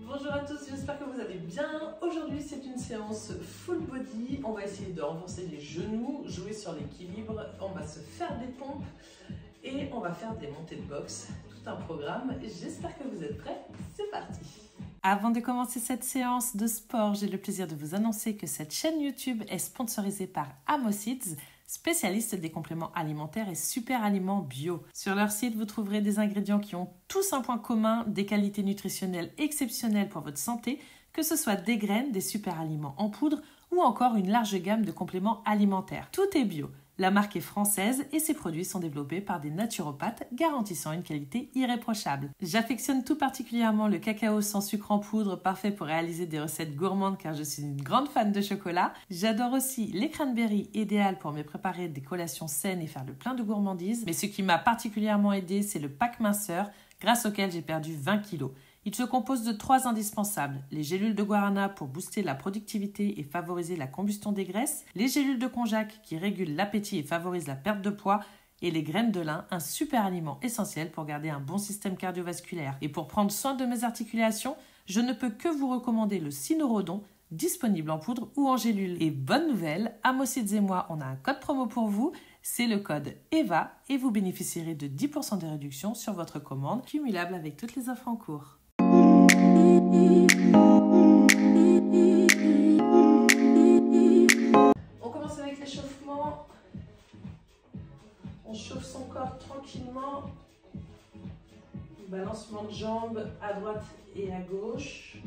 Bonjour à tous, j'espère que vous allez bien. Aujourd'hui c'est une séance full body. On va essayer de renforcer les genoux, jouer sur l'équilibre, on va se faire des pompes et on va faire des montées de boxe. Tout un programme, j'espère que vous êtes prêts, c'est parti. Avant de commencer cette séance de sport, j'ai le plaisir de vous annoncer que cette chaîne YouTube est sponsorisée par Amosids, spécialiste des compléments alimentaires et super aliments bio. Sur leur site, vous trouverez des ingrédients qui ont tous un point commun, des qualités nutritionnelles exceptionnelles pour votre santé, que ce soit des graines, des super aliments en poudre ou encore une large gamme de compléments alimentaires. Tout est bio. La marque est française et ses produits sont développés par des naturopathes garantissant une qualité irréprochable. J'affectionne tout particulièrement le cacao sans sucre en poudre, parfait pour réaliser des recettes gourmandes car je suis une grande fan de chocolat. J'adore aussi les cranberries, idéales pour me préparer des collations saines et faire le plein de gourmandises. Mais ce qui m'a particulièrement aidé, c'est le pack minceur grâce auquel j'ai perdu 20 kilos. Il se compose de 3 indispensables, les gélules de guarana pour booster la productivité et favoriser la combustion des graisses, les gélules de konjac qui régulent l'appétit et favorisent la perte de poids, et les graines de lin, un super aliment essentiel pour garder un bon système cardiovasculaire. Et pour prendre soin de mes articulations, je ne peux que vous recommander le Cynorhodon, disponible en poudre ou en gélule. Et bonne nouvelle, Amosids et moi, on a un code promo pour vous, c'est le code EVA et vous bénéficierez de 10% de réduction sur votre commande, cumulable avec toutes les offres en cours. On commence avec l'échauffement. On chauffe son corps tranquillement. Balancement de jambes à droite et à gauche.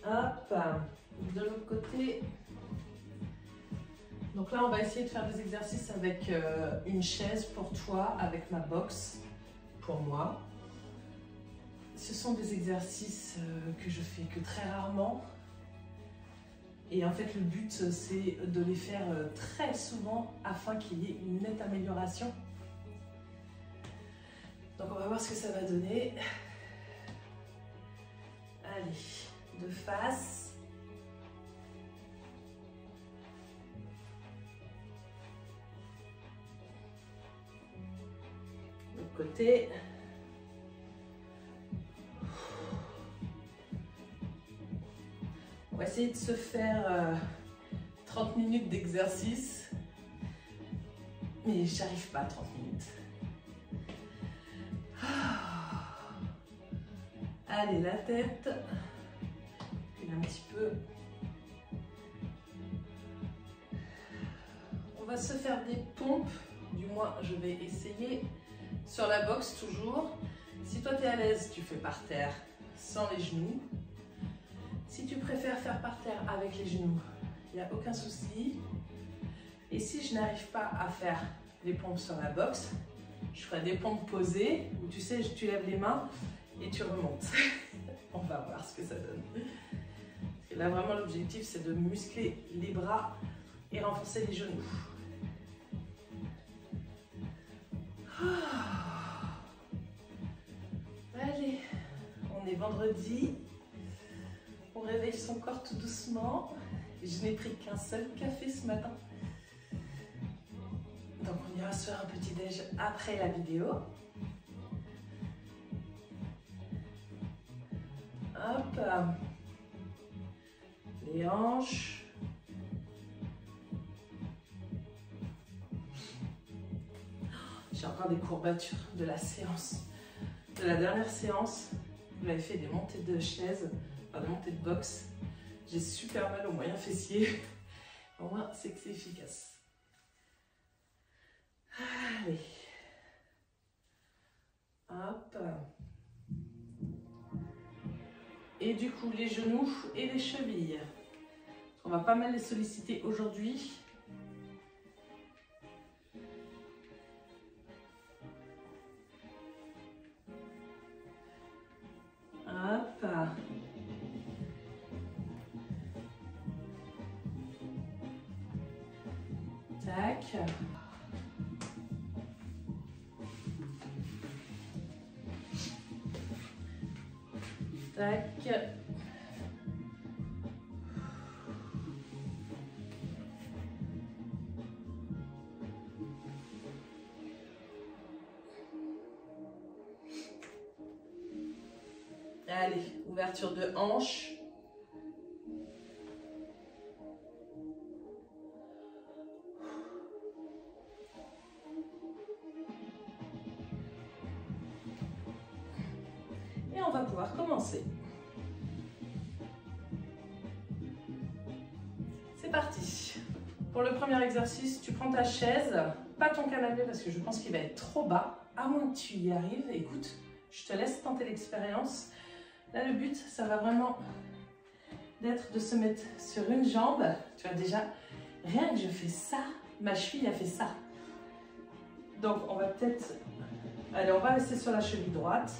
Hop, de l'autre côté. Donc là, on va essayer de faire des exercices avec une chaise pour toi, avec ma box pour moi. Ce sont des exercices que je fais que très rarement. Et en fait, le but, c'est de les faire très souvent afin qu'il y ait une nette amélioration. Donc on va voir ce que ça va donner. Allez, de face. Côté. On va essayer de se faire 30 minutes d'exercice, mais j'arrive pas à 30 minutes. Allez, la tête, un petit peu. On va se faire des pompes, du moins je vais essayer. Sur la boxe toujours. Si toi tu es à l'aise, tu fais par terre sans les genoux. Si tu préfères faire par terre avec les genoux, il n'y a aucun souci. Et si je n'arrive pas à faire les pompes sur la boxe, je ferai des pompes posées où tu sais, tu lèves les mains et tu remontes. On va voir ce que ça donne. Parce que là vraiment l'objectif c'est de muscler les bras et renforcer les genoux. Allez, on est vendredi, on réveille son corps tout doucement. Je n'ai pris qu'un seul café ce matin. Donc on ira se faire un petit déj après la vidéo. Hop, les hanches. J'ai encore des courbatures de la séance. De la dernière séance, vous m'avez fait des montées de chaise, enfin des montées de boxe. J'ai super mal au moyen fessier. Au moins, c'est que c'est efficace. Allez. Hop. Et du coup, les genoux et les chevilles. On va pas mal les solliciter aujourd'hui. Hop. Tac. Tac. Allez, ouverture de hanche. Et on va pouvoir commencer. C'est parti. Pour le premier exercice, tu prends ta chaise, pas ton canapé parce que je pense qu'il va être trop bas. À moins que tu y arrives, écoute, je te laisse tenter l'expérience. Là, le but, ça va vraiment d'être de se mettre sur une jambe. Tu vois déjà, rien que je fais ça, ma cheville a fait ça. Donc, on va peut-être... Allez, on va rester sur la cheville droite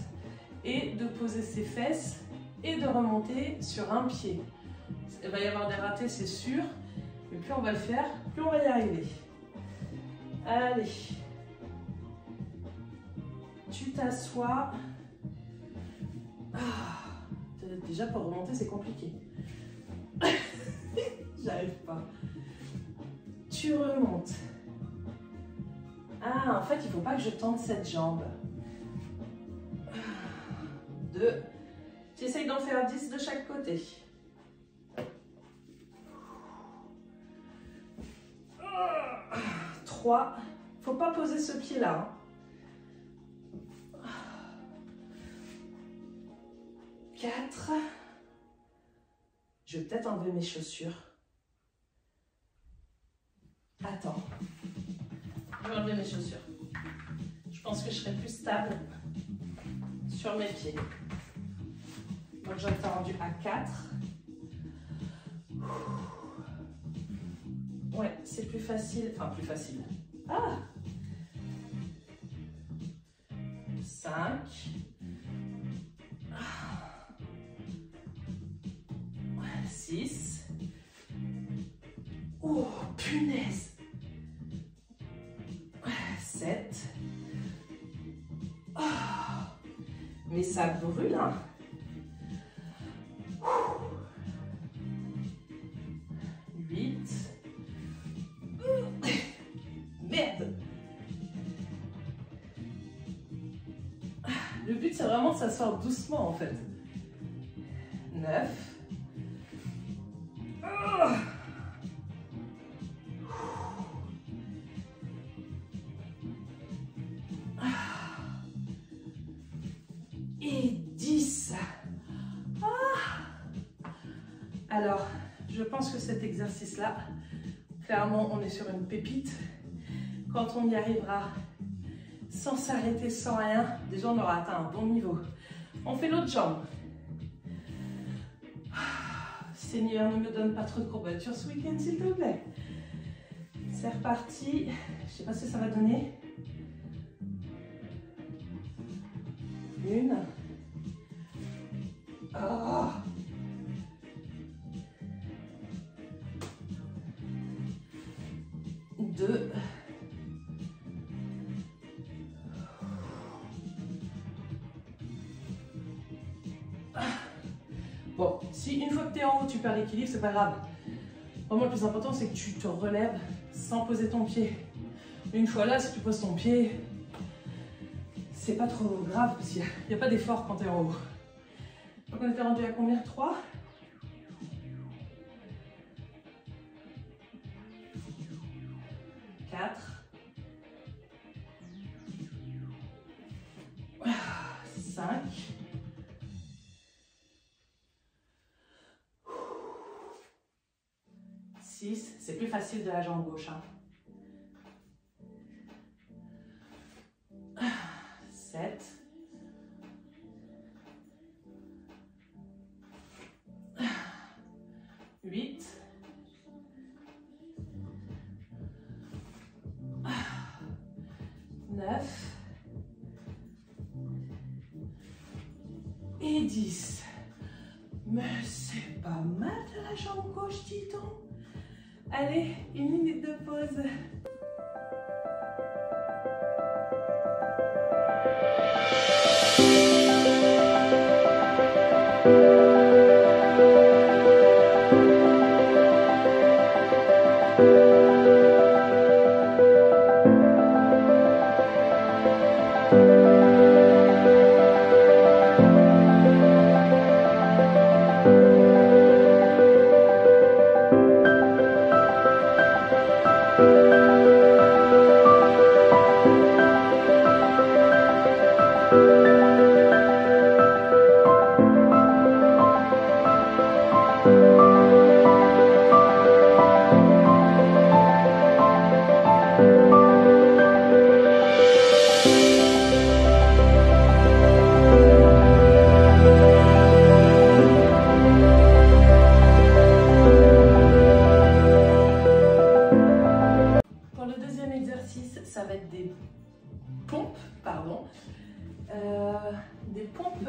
et de poser ses fesses et de remonter sur un pied. Il va y avoir des ratés, c'est sûr. Mais plus on va le faire, plus on va y arriver. Allez. Tu t'assois. Déjà pour remonter c'est compliqué. J'arrive pas. Tu remontes. Ah, en fait il faut pas que je tende cette jambe. 2. Tu essayes d'en faire 10 de chaque côté. 3. Faut pas poser ce pied là. 4. Je vais peut-être enlever mes chaussures. Attends. Je vais enlever mes chaussures. Je pense que je serai plus stable sur mes pieds. Donc j'en ai rendu à 4. Ouais, c'est plus facile. Enfin, plus facile. Ah! 5. 6. Oh, punaise. 7. Oh, mais ça brûle, hein. 8. Merde. Le but, c'est vraiment de s'asseoir doucement, en fait. 9. Et 10. Alors, je pense que cet exercice-là, clairement, on est sur une pépite. Quand on y arrivera sans s'arrêter, sans rien, déjà on aura atteint un bon niveau. On fait l'autre jambe. Seigneur, ne me donne pas trop de courbatures ce week-end, s'il te plaît. C'est reparti. Je ne sais pas si ça va donner. 1. Oh. 2. Bon, si une fois que tu es en haut, tu perds l'équilibre, c'est pas grave. Vraiment, le plus important, c'est que tu te relèves sans poser ton pied. Une fois là, si tu poses ton pied, c'est pas trop grave parce qu'il n'y a pas d'effort quand tu es en haut. Donc, on était rendu à combien? 3. 4. 5. 6. C'est plus facile de la jambe gauche. 7. 8. 9. Et 10. Mais c'est pas mal de la jambe gauche, dis-donc. Allez, 1 minute de pause. ça va être des pompes, pardon, des pompes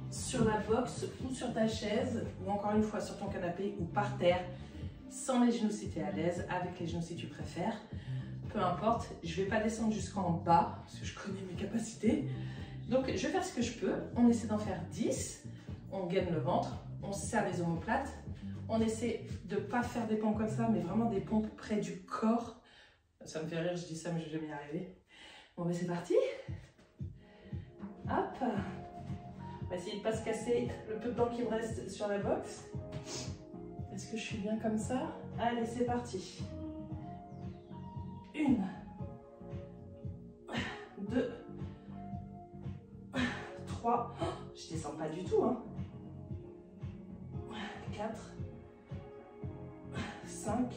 sur la box ou sur ta chaise, ou encore une fois sur ton canapé ou par terre, sans les genoux si tu es à l'aise, avec les genoux si tu préfères. Peu importe, je ne vais pas descendre jusqu'en bas, parce que je connais mes capacités. Donc je vais faire ce que je peux. On essaie d'en faire 10, on gaine le ventre, on serre les omoplates. On essaie de ne pas faire des pompes comme ça, mais vraiment des pompes près du corps. Ça me fait rire, je dis ça, mais je vais jamais y arriver. Bon, ben c'est parti. Hop. On va essayer de ne pas se casser le peu de temps qui me reste sur la box. Est-ce que je suis bien comme ça? Allez, c'est parti. 1, 2, 3. Oh, je descends pas du tout, hein. 4, 5,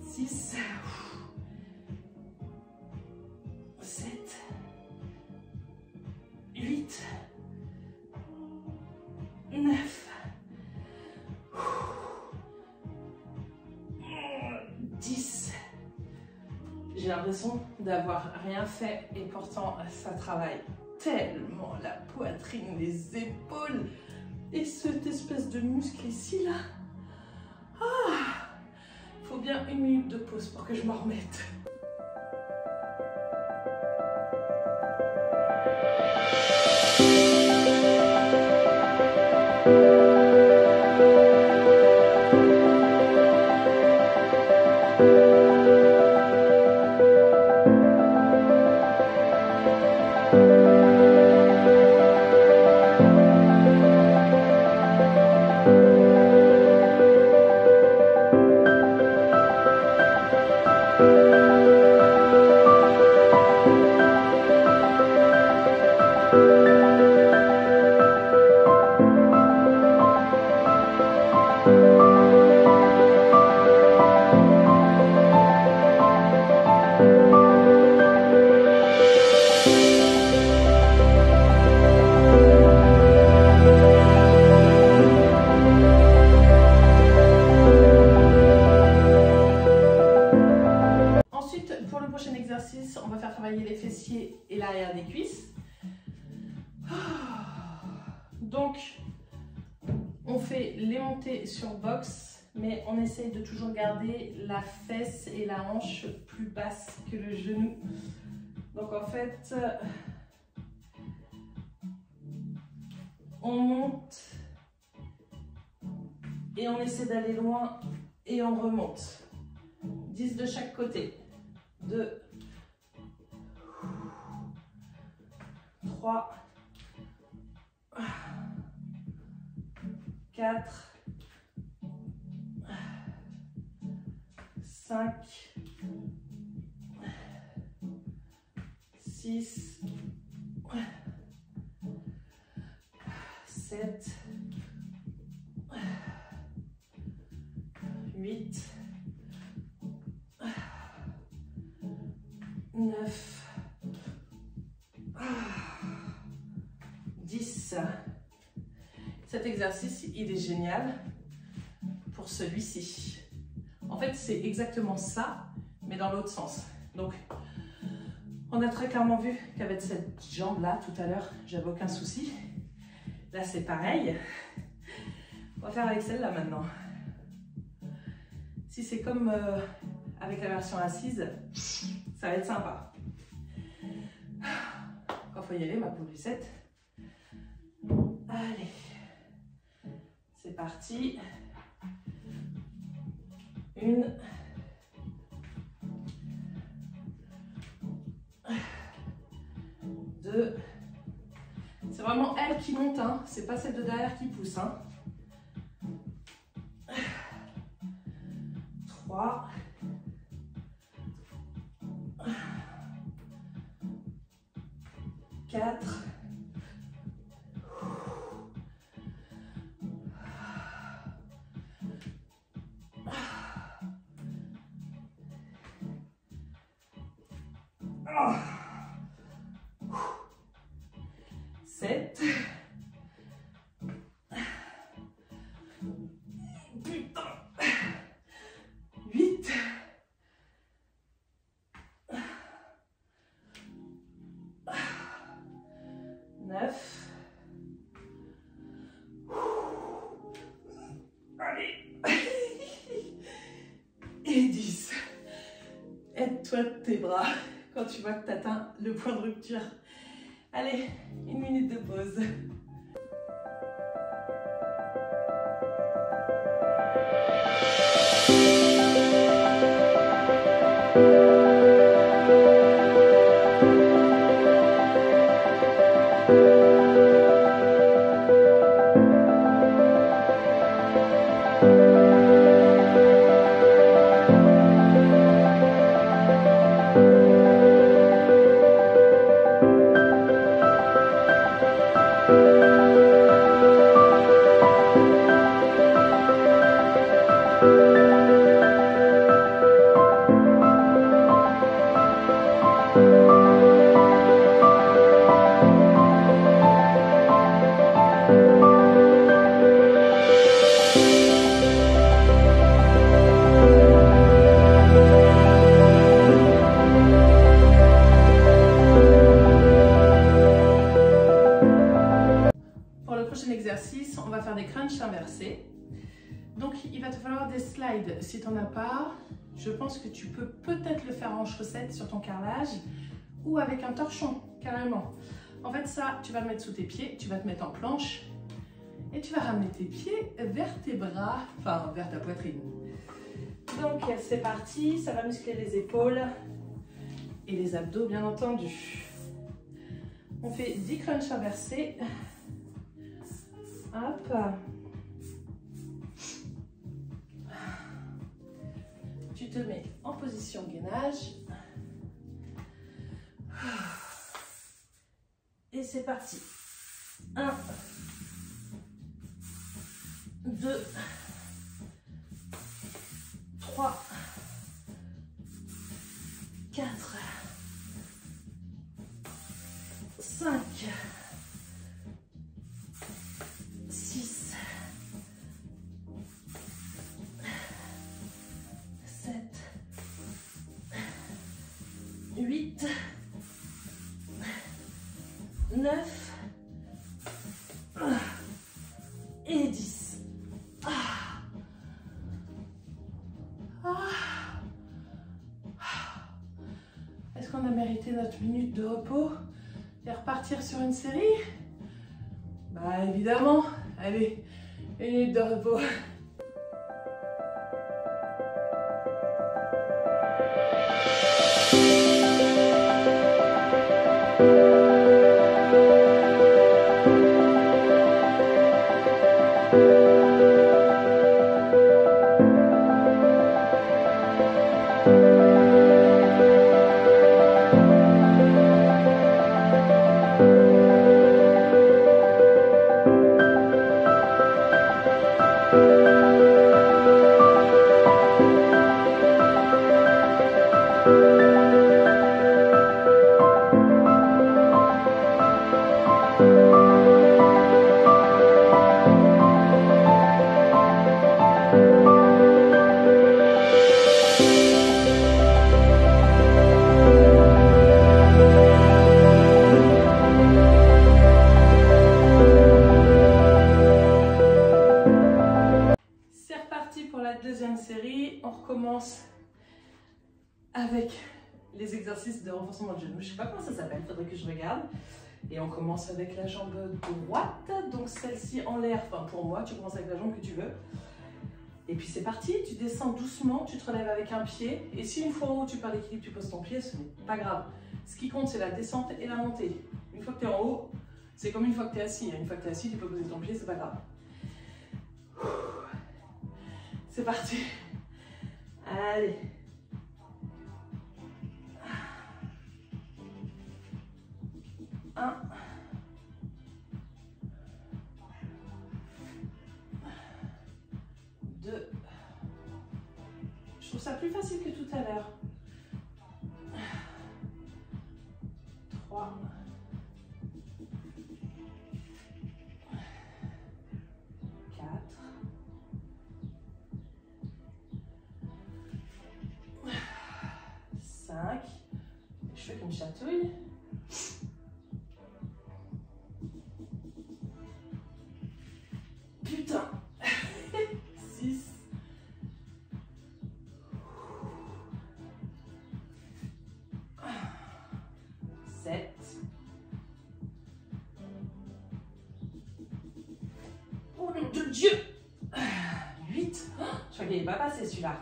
6, 7, 8, 9, 10. J'ai l'impression d'avoir rien fait et pourtant ça travaille tellement la poitrine, les épaules et cette espèce de muscle ici là. Ah, faut bien 1 minute de pause pour que je m'en remette. On va faire travailler les fessiers et l'arrière des cuisses. Donc, on fait les montées sur box, mais on essaye de toujours garder la fesse et la hanche plus basse que le genou. Donc en fait, on monte et on essaie d'aller loin et on remonte. 10 de chaque côté. 2, 3, 4, 5, 6, 7, 8, 9, 10. Cet exercice, il est génial pour celui-ci. En fait, c'est exactement ça, mais dans l'autre sens. Donc, on a très clairement vu qu'avec cette jambe-là, tout à l'heure, j'avais aucun souci. Là, c'est pareil. On va faire avec celle-là maintenant. Si c'est comme avec la version assise, ça va être sympa. Quand il faut y aller, ma pauvre Lucette. Allez, c'est parti. 1, 2. C'est vraiment elle qui monte, hein. C'est pas celle de derrière qui pousse. Hein. 3. 4. 7. Putain. 8. et 10. Aide-toi de tes bras quand tu vois que tu atteins le point de rupture. Allez, 1 minute de pause. Exercice, on va faire des crunchs inversés. Donc il va te falloir des slides. Si tu n'en as pas, je pense que tu peux peut-être le faire en chaussettes sur ton carrelage ou avec un torchon, carrément. En fait ça, tu vas le mettre sous tes pieds, tu vas te mettre en planche et tu vas ramener tes pieds vers tes bras, enfin vers ta poitrine. Donc c'est parti, ça va muscler les épaules et les abdos bien entendu. On fait 10 crunchs inversés. Hop. Tu te mets en position gainage. Et c'est parti. 1, 2, 3, 4, 5, 6, 7, 8, 9 et 10. Est-ce qu'on a mérité notre minute de repos et repartir sur une série? Bah évidemment. Allez, 1 minute de repos. Deuxième série, on recommence avec les exercices de renforcement de genou. Je ne sais pas comment ça s'appelle, il faudrait que je regarde. Et on commence avec la jambe droite, donc celle-ci en l'air, enfin pour moi, tu commences avec la jambe que tu veux. Et puis c'est parti, tu descends doucement, tu te relèves avec un pied. Et si une fois en haut tu perds l'équilibre, tu poses ton pied, ce n'est pas grave. Ce qui compte, c'est la descente et la montée. Une fois que tu es en haut, c'est comme une fois que tu es assis. Une fois que tu es assis, tu peux poser ton pied, c'est pas grave. C'est parti. Allez. Un. Deux. Je trouve ça plus facile que tout à l'heure. 3. 4. 5. Je fais qu'une chatouille. 6. Dieu. 8. Oh, je crois qu'il n'est pas passé celui-là.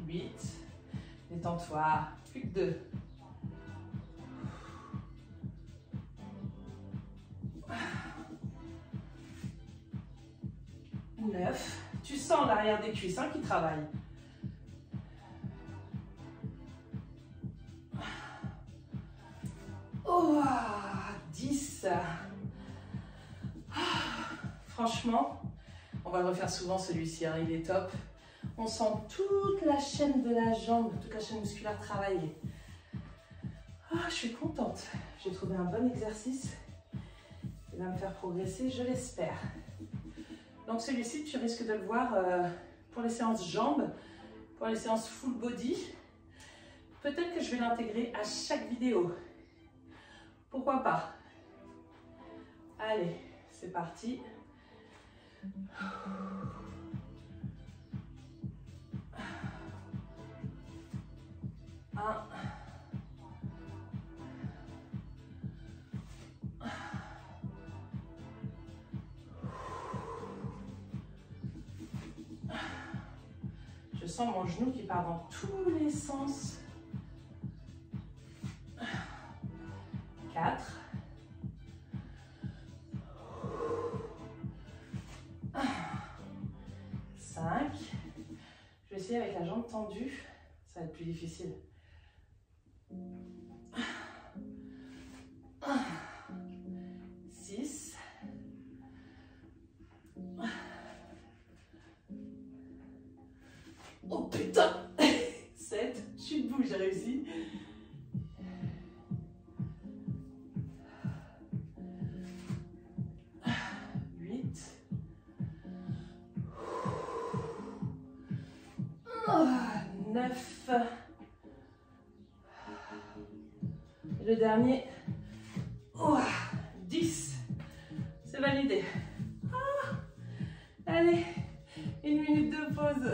8. Détends-toi. Plus que 2. 9. Tu sens l'arrière des cuisses qui travaille. Oh, 10. Franchement, on va le refaire souvent celui-ci, il est top. On sent toute la chaîne de la jambe, toute la chaîne musculaire travailler. Je suis contente. J'ai trouvé un bon exercice. Il va me faire progresser, je l'espère. Donc celui-ci, tu risques de le voir pour les séances jambes, pour les séances full body. Peut-être que je vais l'intégrer à chaque vidéo. Pourquoi pas? Allez, c'est parti. Je sens mon genou qui part dans tous les sens. 4. 5. Je vais essayer avec la jambe tendue. Ça va être plus difficile. 6. 'Oh putain. 7. Je suis debout, j'ai réussi. 8. 9. Et le dernier. 10. C'est validé. Allez, 1 minute de pause.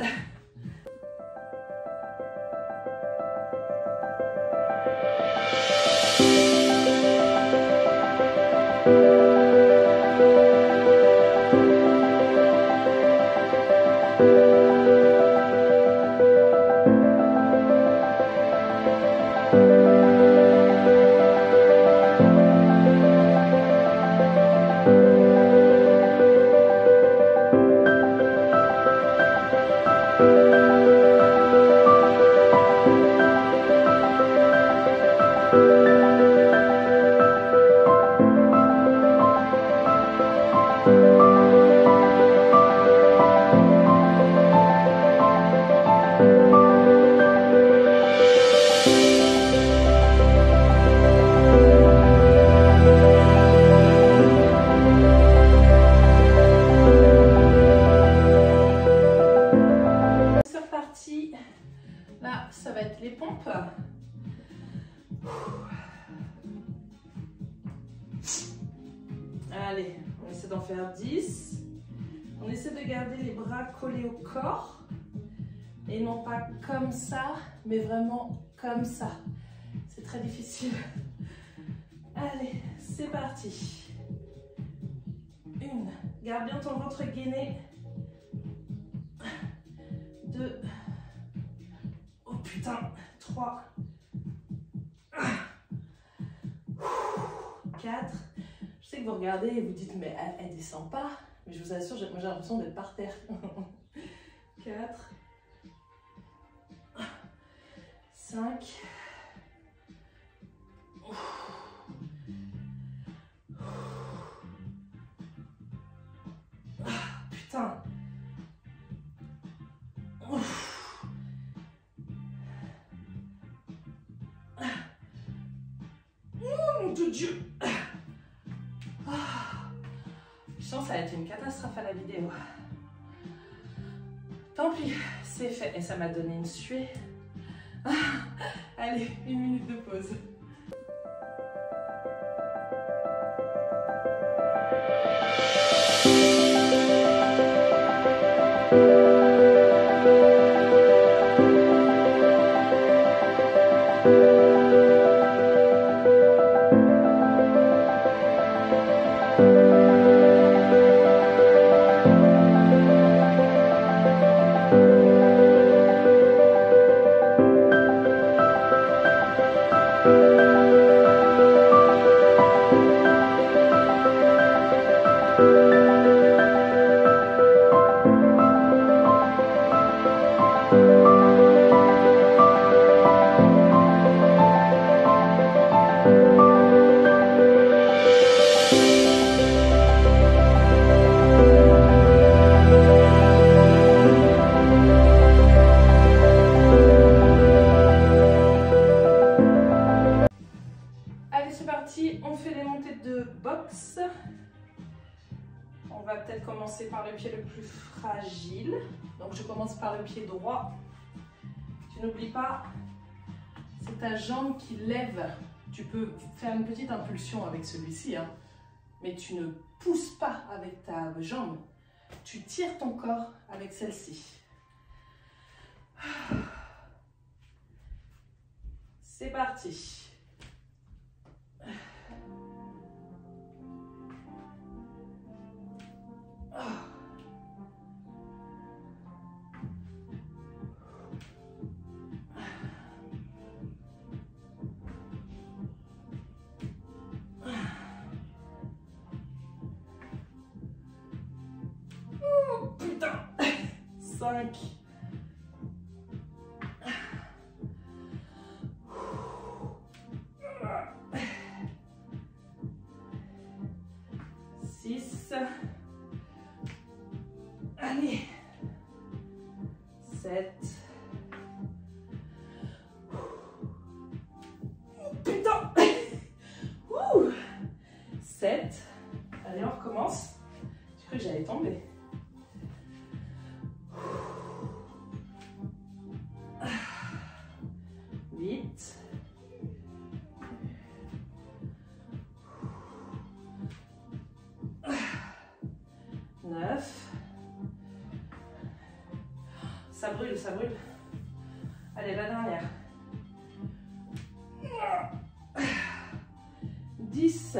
Là, ça va être les pompes. Allez, on essaie d'en faire 10. On essaie de garder les bras collés au corps. Et non pas comme ça, mais vraiment comme ça. C'est très difficile. Allez, c'est parti. 1. Garde bien ton ventre gainé. 2. Oh putain. 3. 4. Je sais que vous regardez et vous dites, mais elle descend pas. Mais je vous assure, moi j'ai l'impression d'être par terre. 4. 5. Putain. Oh mon Dieu. Je sens que ça va être une catastrophe à la vidéo. Tant pis, c'est fait. Et ça m'a donné une suée. Allez, 1 minute de pause. agile. Donc je commence par le pied droit. Tu n'oublies pas, c'est ta jambe qui lève. Tu peux faire une petite impulsion avec celui-ci, hein, mais tu ne pousses pas avec ta jambe. Tu tires ton corps avec celle-ci. C'est parti. Oh, putain. 5. 6. Allez. 7. Putain. 7. Allez, on recommence. J'ai cru que j'allais tomber. 8. 9. Ça brûle, ça brûle. Allez, la dernière. 10.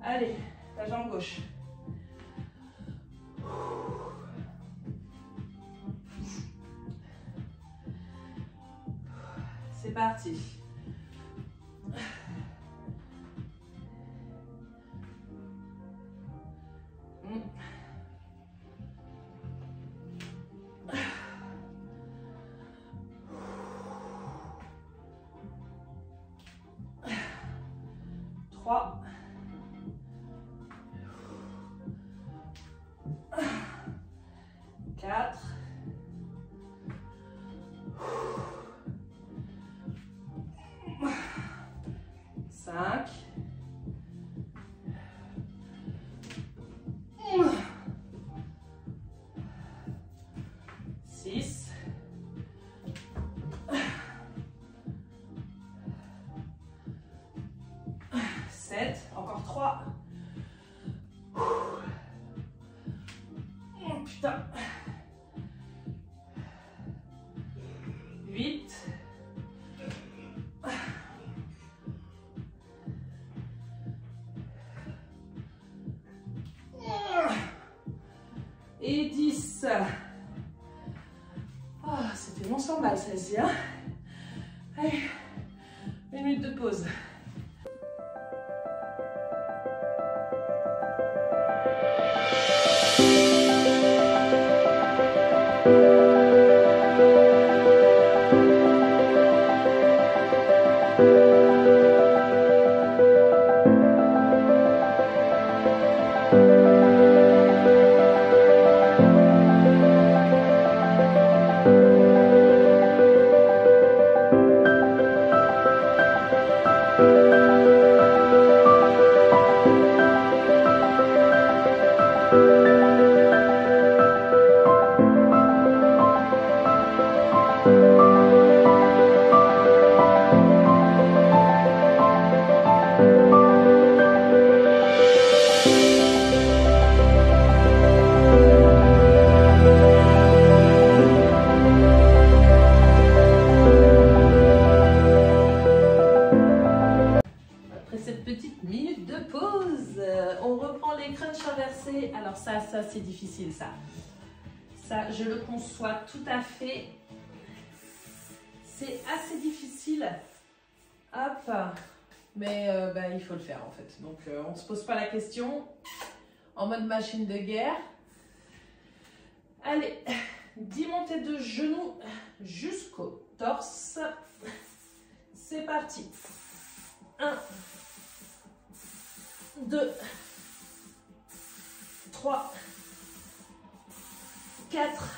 Allez, la jambe gauche. C'est parti. Trois. 4. 5. 6. 7. Encore 3. Oh putain. 8. Et 10. Ah, c'était non sans mal celle-ci, hein. Allez, une minute de pause. Alors ça c'est difficile ça. Ça, je le conçois tout à fait. C'est assez difficile. Hop. Mais il faut le faire en fait. Donc on ne se pose pas la question. En mode machine de guerre. Allez, 10 montées de genoux jusqu'au torse. C'est parti. 1, 2, 3, 4,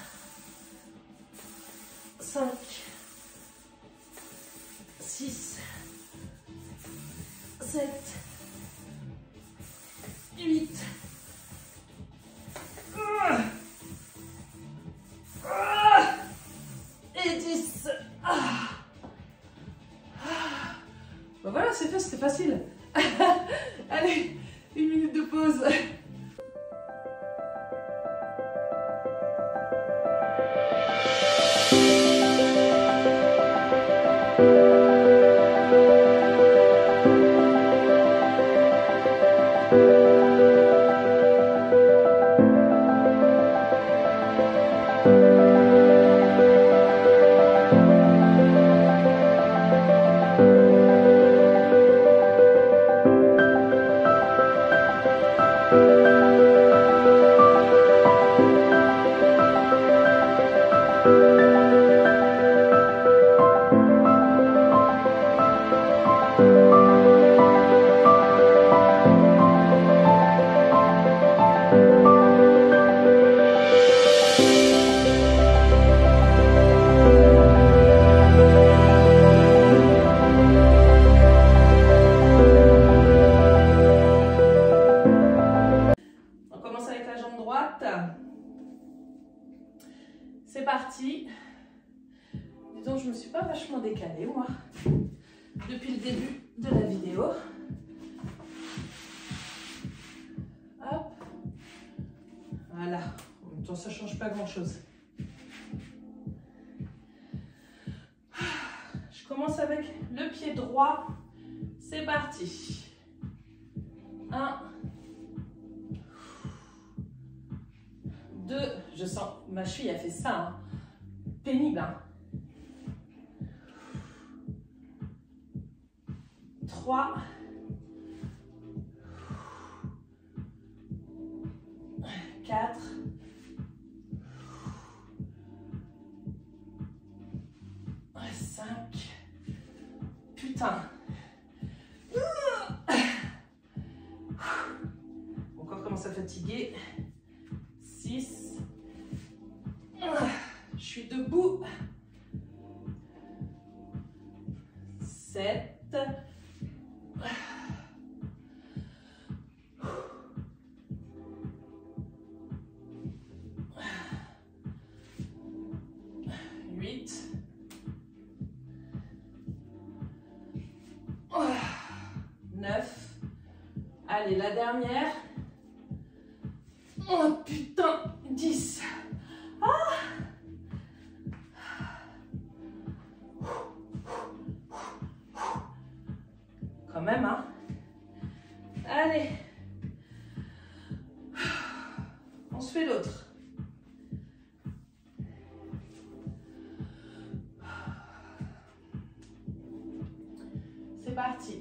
5, 6, 7, facile. Allez, 1 minute de pause. C'est parti. Dis donc, je me suis pas vachement décalée, moi, depuis le début de la vidéo. Hop. Voilà. En même temps, ça change pas grand-chose. Je commence avec le pied droit. C'est parti. 1, 2, je sens, ma cheville a fait ça, hein. Pénible, hein. 3, 4, 5, putain. Mon corps commence à fatiguer. 6, je suis debout. 7, 8, 9, allez, la dernière. Oh putain, 10. Ah, quand même, hein. Allez. On se fait l'autre. C'est parti.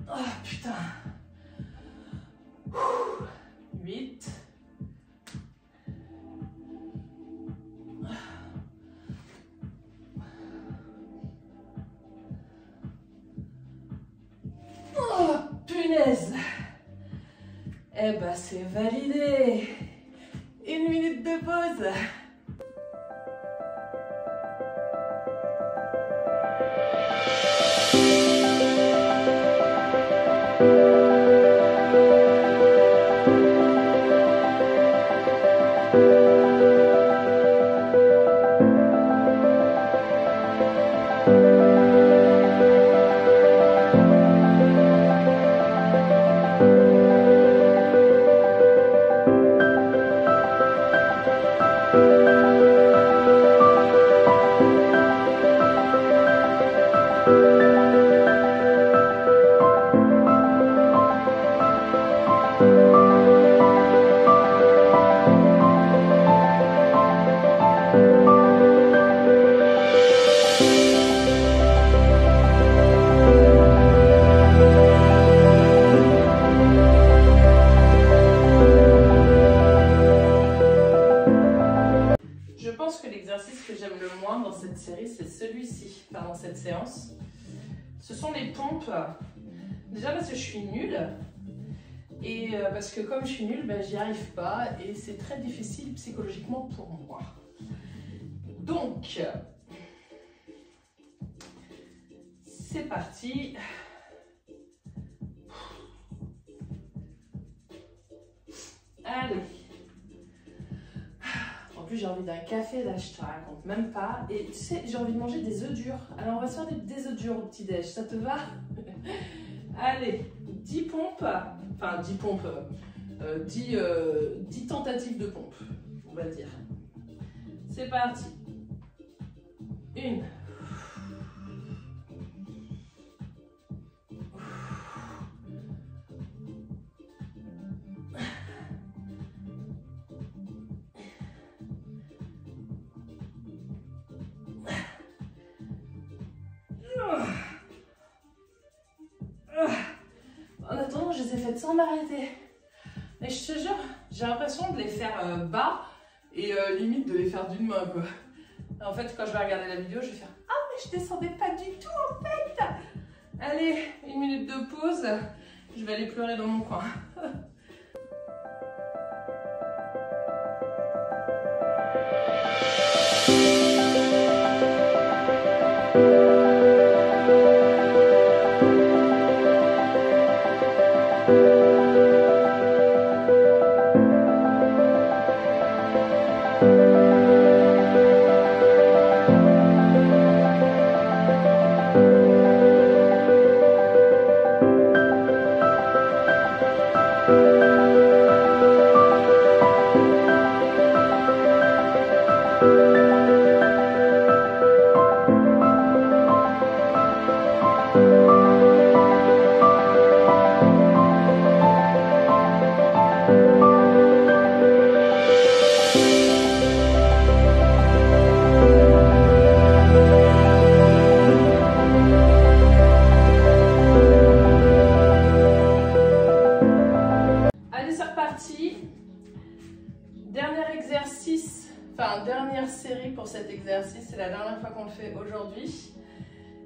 Oh putain. 8. Oh punaise. Eh ben c'est validé. 1 minute de pause. le moins dans cette série, c'est celui-ci, enfin dans cette séance. Ce sont les pompes. Déjà parce que je suis nulle. Et parce que comme je suis nulle, ben, j'y arrive pas. Et c'est très difficile psychologiquement pour moi. Donc, c'est parti. Allez. En plus, j'ai envie d'un café, là, je te raconte même pas. Et tu sais, j'ai envie de manger des œufs durs. Alors, on va se faire des œufs durs au petit-déj. Ça te va? Allez, 10 pompes. Enfin, 10 pompes. 10 tentatives de pompe, on va dire. C'est parti. 1. En attendant, je les ai faites sans m'arrêter. Mais je te jure, j'ai l'impression de les faire bas et limite de les faire d'une main, quoi. En fait, quand je vais regarder la vidéo, je vais faire « Ah, mais je descendais pas du tout, en fait !» Allez, 1 minute de pause. Je vais aller pleurer dans mon coin. Dernier exercice, enfin dernière série pour cet exercice, c'est la dernière fois qu'on le fait aujourd'hui.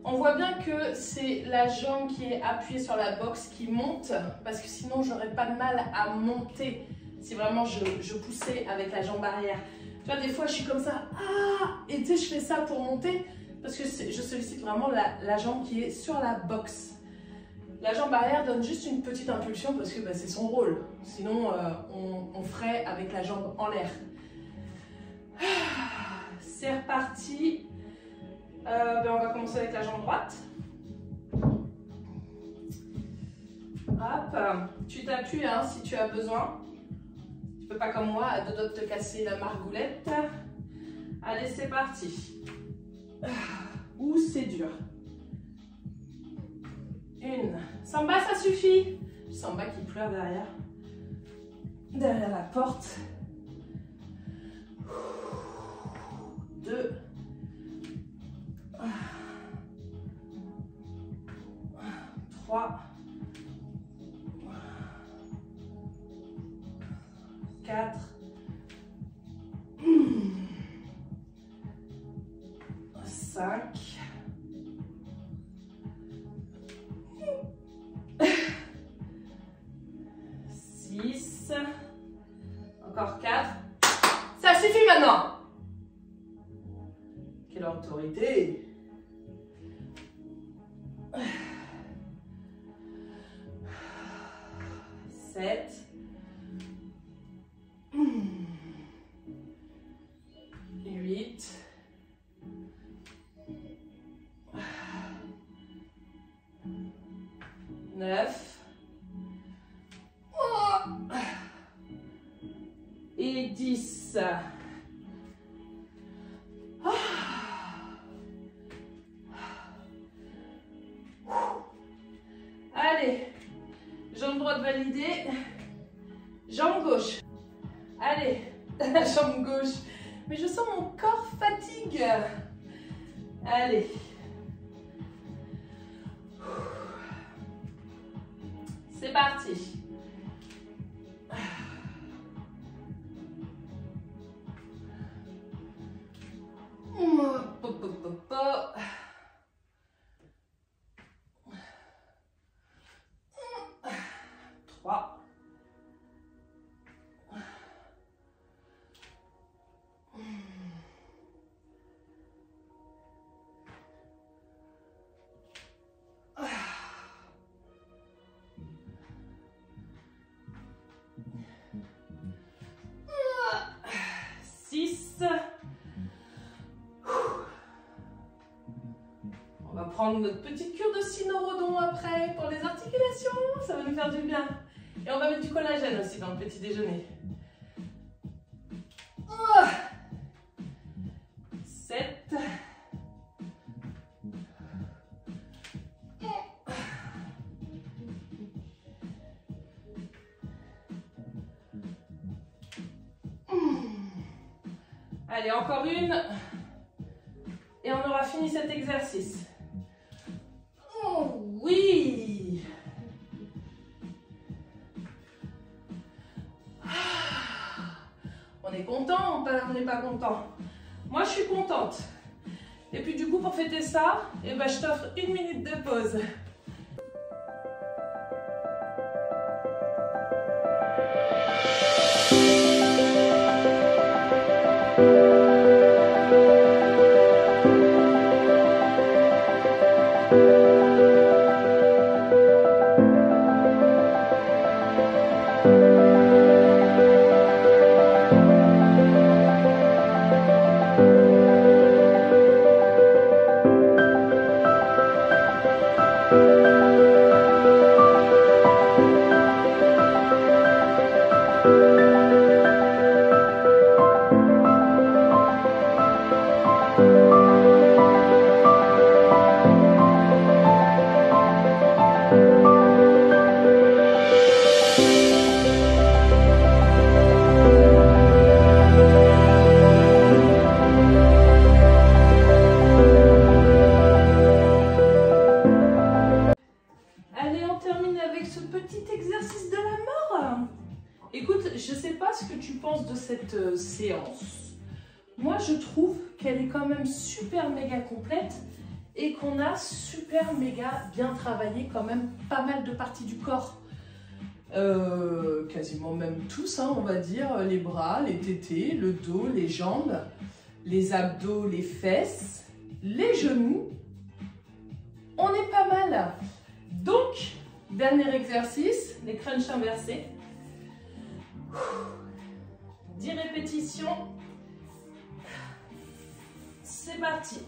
On voit bien que c'est la jambe qui est appuyée sur la boxe qui monte, parce que sinon j'aurais pas de mal à monter si vraiment je poussais avec la jambe arrière. Tu vois, des fois je suis comme ça, et tu sais, je fais ça pour monter, parce que je sollicite vraiment la jambe qui est sur la boxe. La jambe arrière donne juste une petite impulsion parce que c'est son rôle. Sinon, on ferait avec la jambe en l'air. C'est reparti. On va commencer avec la jambe droite. Hop. Tu t'appuies si tu as besoin. Tu peux pas comme moi, à deux doigts de te casser la margoulette. Allez, c'est parti. Ouh, c'est dur. 1. Samba, ça suffit. Samba qui pleure derrière la porte. 2. 3. 4. 5. 6. Encore 4. Ça suffit maintenant. Quelle autorité. 7. 8. 9. Et 10. Allez, jambe droite validée, jambe gauche. Allez, jambe gauche. Mais je sens mon corps fatigue. Allez. C'est parti. 3. On va prendre notre petite cure de cynorhodon après pour les articulations, ça va nous faire du bien. Et on va mettre du collagène aussi dans le petit déjeuner. 7. Allez, encore une. Et on aura fini cet exercice. Oh, oui. On est content ou on n'est pas content? Moi, je suis contente. Et puis du coup, pour fêter ça, eh ben, je t'offre 1 minute de pause. Écoute, je sais pas ce que tu penses de cette séance. Moi, je trouve qu'elle est quand même super méga complète et qu'on a super méga bien travaillé quand même pas mal de parties du corps. Quasiment même tous, hein, on va dire, les bras, les tétés, le dos, les jambes, les abdos, les fesses, les genoux. On est pas mal. Donc, dernier exercice, les crunchs inversés. 10 répétitions. C'est parti.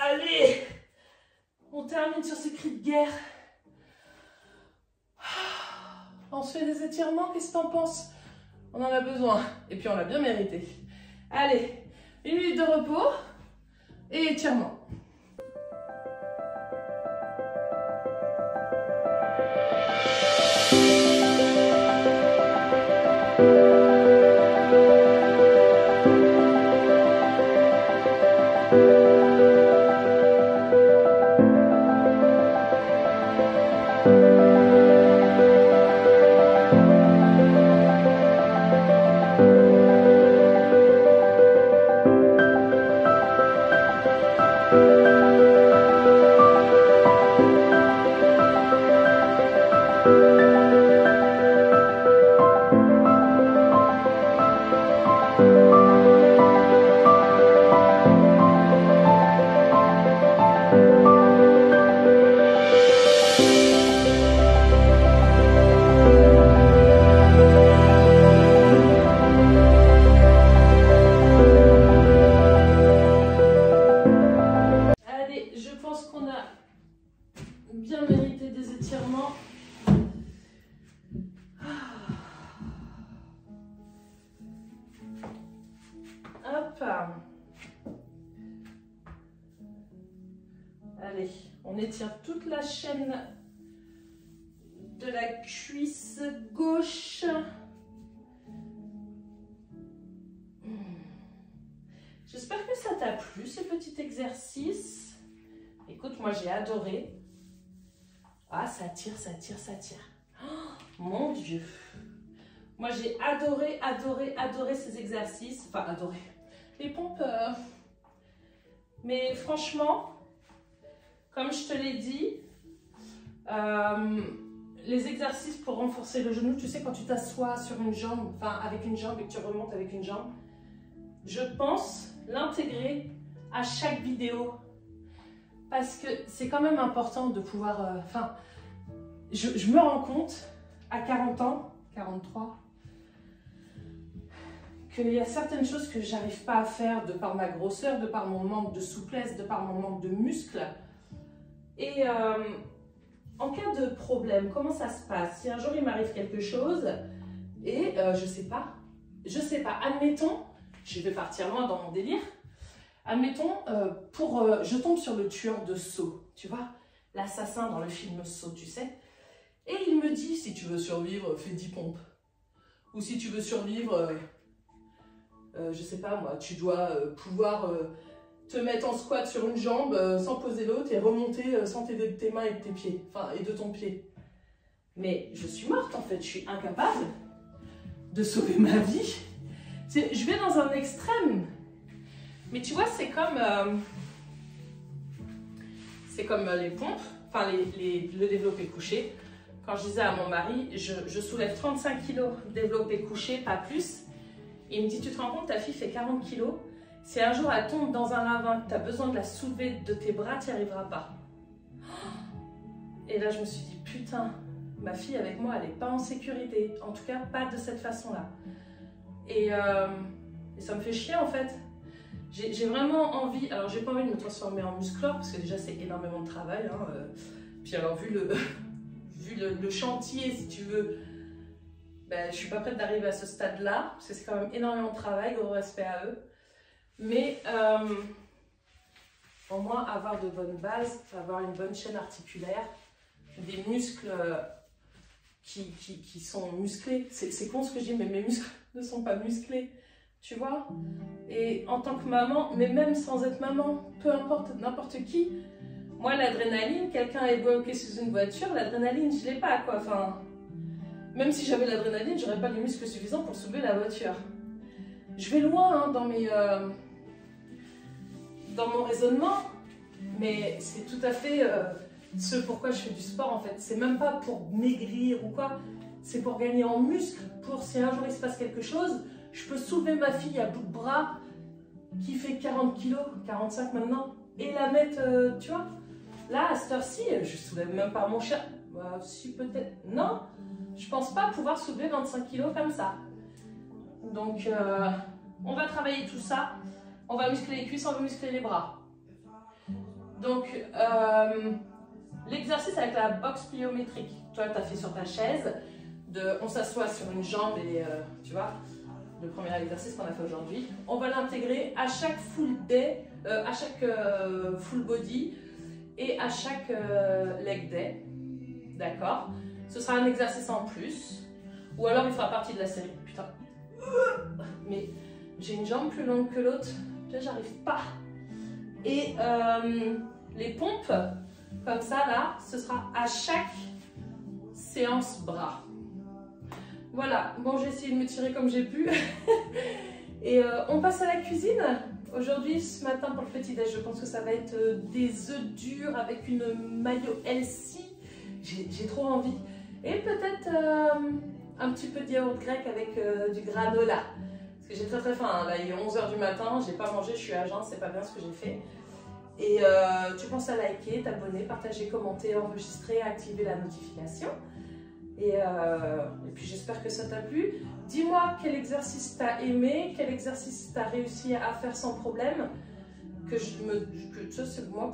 Allez, on termine sur ces cris de guerre. On se fait des étirements, qu'est-ce que t'en penses? On en a besoin, et puis on l'a bien mérité. Allez, 1 minute de repos et étirement. Bien mérité des étirements. Hop. Allez, on étire toute la chaîne de la cuisse gauche. J'espère que ça t'a plu ce petit exercice. Écoute, moi j'ai adoré. Ah, ça tire, ça tire, ça tire. Oh, mon Dieu. Moi j'ai adoré, adoré, adoré ces exercices. Enfin, adoré. Les pompes. Mais franchement, comme je te l'ai dit, les exercices pour renforcer le genou, tu sais, quand tu t'assois sur une jambe, enfin avec une jambe et que tu remontes avec une jambe, je pense l'intégrer à chaque vidéo parce que c'est quand même important de pouvoir, enfin, je me rends compte à 40 ans, 43, qu'il y a certaines choses que j'arrive pas à faire de par ma grosseur, de par mon manque de souplesse, de par mon manque de muscles. Et en cas de problème, comment ça se passe? Si un jour il m'arrive quelque chose et je sais pas, admettons, je vais partir loin dans mon délire, admettons, je tombe sur le tueur de Saw, tu vois, l'assassin dans le film Saw, tu sais, et il me dit, si tu veux survivre, fais 10 pompes, ou si tu veux survivre, je sais pas moi, tu dois pouvoir te mettre en squat sur une jambe sans poser l'autre et remonter sans t'aider de tes mains et de tes pieds, enfin, et de ton pied. Mais je suis morte en fait, je suis incapable de sauver ma vie. Je vais dans un extrême. Mais tu vois, c'est comme les pompes, enfin le développé couché. Quand je disais à mon mari, je soulève 35 kg développé couché, pas plus. Il me dit, tu te rends compte, ta fille fait 40 kg. Si un jour elle tombe dans un ravin, tu as besoin de la soulever de tes bras, tu n'y arriveras pas. Et là, je me suis dit, putain, ma fille avec moi, elle n'est pas en sécurité. En tout cas, pas de cette façon-là. Et ça me fait chier en fait. J'ai vraiment envie, alors j'ai pas envie de me transformer en musclore parce que déjà c'est énormément de travail. Hein, puis alors vu le chantier, si tu veux, ben, je suis pas prête d'arriver à ce stade-là parce que c'est quand même énormément de travail, gros respect à eux. Mais au moins avoir de bonnes bases, avoir une bonne chaîne articulaire, des muscles qui sont musclés. C'est con ce que je dis, mais mes muscles ne sont pas musclés, tu vois. Et en tant que maman, mais même sans être maman, peu importe, n'importe qui, moi l'adrénaline, quelqu'un est bloqué sous une voiture, l'adrénaline je l'ai pas quoi. Enfin, même si j'avais l'adrénaline, j'aurais pas les muscles suffisants pour soulever la voiture. Je vais loin hein, dans mon raisonnement, mais c'est tout à fait ce pourquoi je fais du sport en fait. C'est même pas pour maigrir ou quoi, c'est pour gagner en muscles, pour si un jour il se passe quelque chose, je peux soulever ma fille à bout de bras qui fait 40 kg, 45 maintenant, et la mettre, tu vois. Là, à cette heure-ci, je soulève même pas mon chat. Bah, si peut-être, non, je pense pas pouvoir soulever 25 kg comme ça. Donc, on va travailler tout ça. On va muscler les cuisses, on va muscler les bras. Donc, l'exercice avec la boxe pliométrique. Toi, tu as fait sur ta chaise. On s'assoit sur une jambe et tu vois, le premier exercice qu'on a fait aujourd'hui. On va l'intégrer à chaque full day, à chaque full body et à chaque leg day. D'accord? Ce sera un exercice en plus. Ou alors il fera partie de la série. Putain. Mais j'ai une jambe plus longue que l'autre. Là, j'arrive pas. Et les pompes, comme ça, là, ce sera à chaque séance bras. Voilà. Bon, j'ai essayé de me tirer comme j'ai pu. Et on passe à la cuisine. Aujourd'hui, ce matin, pour le petit-déj, je pense que ça va être des œufs durs avec une mayo healthy. J'ai trop envie. Et peut-être un petit peu de yaourt grec avec du granola. Parce que j'ai très faim. Hein. Là, il est 11 h du matin, j'ai pas mangé, je suis à jeun, c'est pas bien ce que j'ai fait. Et tu penses à liker, t'abonner, partager, commenter, enregistrer, activer la notification. Et puis j'espère que ça t'a plu. Dis-moi quel exercice t'as aimé, quel exercice t'as réussi à faire sans problème.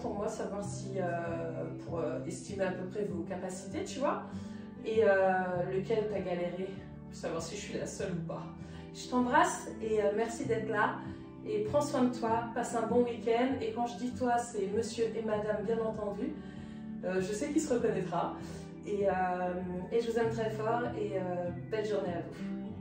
Pour moi, savoir si, pour estimer à peu près vos capacités, tu vois. Et lequel t'as galéré, pour savoir si je suis la seule ou pas. Je t'embrasse et merci d'être là. Et prends soin de toi, passe un bon week-end. Et quand je dis toi, c'est monsieur et madame, bien entendu. Je sais qu'il se reconnaîtra. Et je vous aime très fort et belle journée à vous.